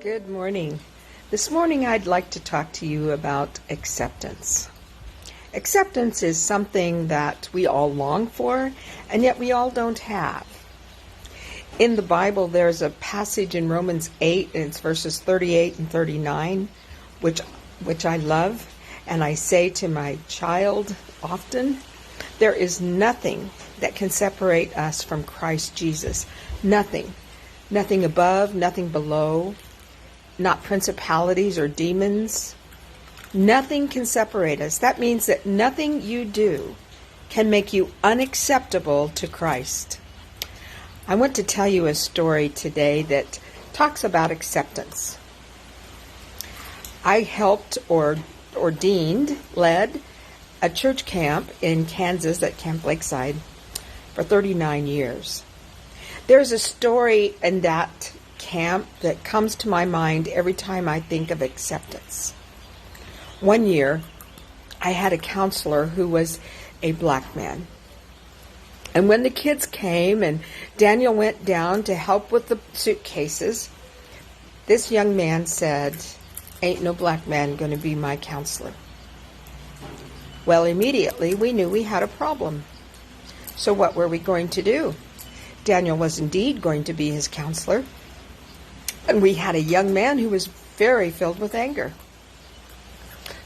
Good morning. This morning I'd like to talk to you about acceptance. Acceptance is something that we all long for, and yet we all don't have. In the Bible, there's a passage in Romans 8, and it's verses 38 and 39, which I love, and I say to my child often, there is nothing that can separate us from Christ Jesus. Nothing. Nothing above, nothing below, not principalities or demons. Nothing can separate us. That means that nothing you do can make you unacceptable to Christ. I want to tell you a story today that talks about acceptance. I helped or led a church camp in Kansas at Camp Lakeside for 39 years. There's a story in that camp that comes to my mind every time I think of acceptance. One year, I had a counselor who was a black man. And when the kids came and Daniel went down to help with the suitcases, this young man said, "Ain't no black man going to be my counselor." Well, immediately we knew we had a problem. So what were we going to do? Daniel was indeed going to be his counselor. And we had a young man who was very filled with anger.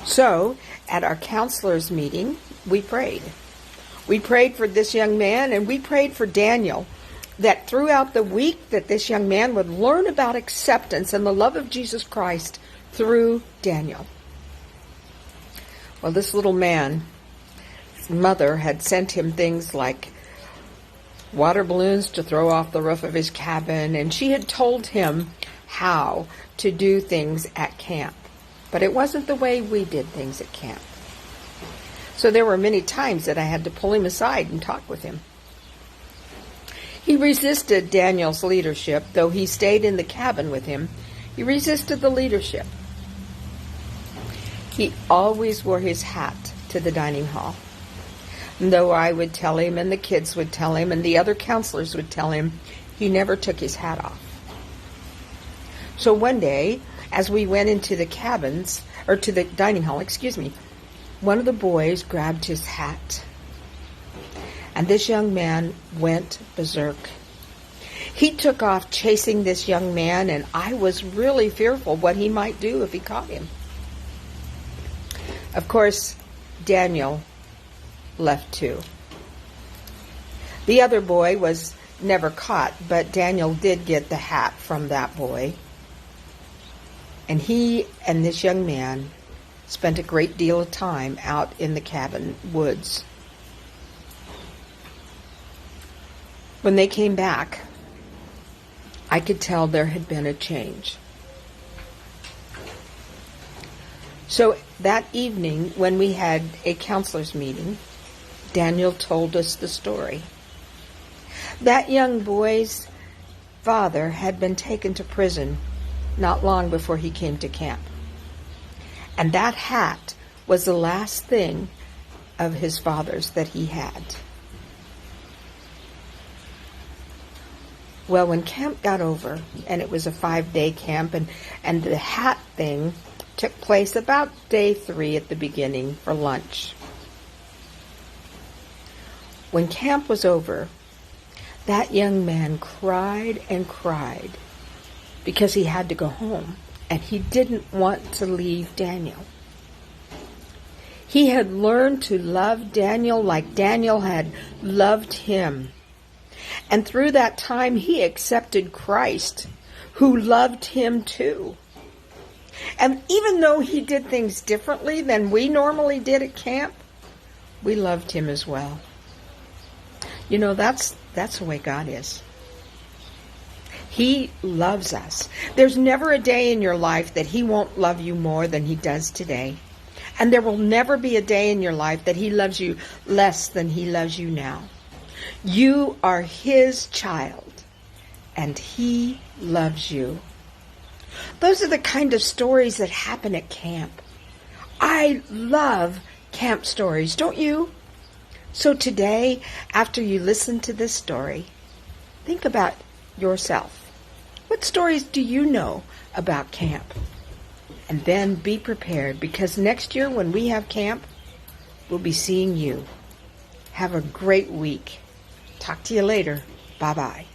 So, at our counselors' meeting, we prayed. We prayed for this young man, and we prayed for Daniel, that throughout the week that this young man would learn about acceptance and the love of Jesus Christ through Daniel. Well, this little man, his mother had sent him things like water balloons to throw off the roof of his cabin, and she had told him how to do things at camp. But it wasn't the way we did things at camp. So there were many times that I had to pull him aside and talk with him. He resisted Daniel's leadership, though he stayed in the cabin with him. He resisted the leadership. He always wore his hat to the dining hall. And though I would tell him, and the kids would tell him, and the other counselors would tell him, he never took his hat off. So one day, as we went into the to the dining hall, one of the boys grabbed his hat. And this young man went berserk. He took off chasing this young man, and I was really fearful what he might do if he caught him. Of course, Daniel left too. The other boy was never caught, but Daniel did get the hat from that boy. And he and this young man spent a great deal of time out in the cabin woods. When they came back, I could tell there had been a change. So that evening, when we had a counselor's meeting, Daniel told us the story. That young boy's father had been taken to prison not long before he came to camp. And that hat was the last thing of his father's that he had. Well, when camp got over, and it was a 5-day camp, and the hat thing took place about day 3 at the beginning for lunch. When camp was over, that young man cried and cried because he had to go home, and he didn't want to leave Daniel. He had learned to love Daniel like Daniel had loved him. And through that time, he accepted Christ, who loved him too. And even though he did things differently than we normally did at camp, we loved him as well. You know, that's the way God is. He loves us. There's never a day in your life that he won't love you more than he does today. And there will never be a day in your life that he loves you less than he loves you now. You are his child, and he loves you. Those are the kind of stories that happen at camp. I love camp stories, don't you? So today, after you listen to this story, think about yourself. What What stories do you know about camp? And then be prepared, because next year when we have camp, we'll be seeing you. Have a great week. Talk to you later. Bye-bye.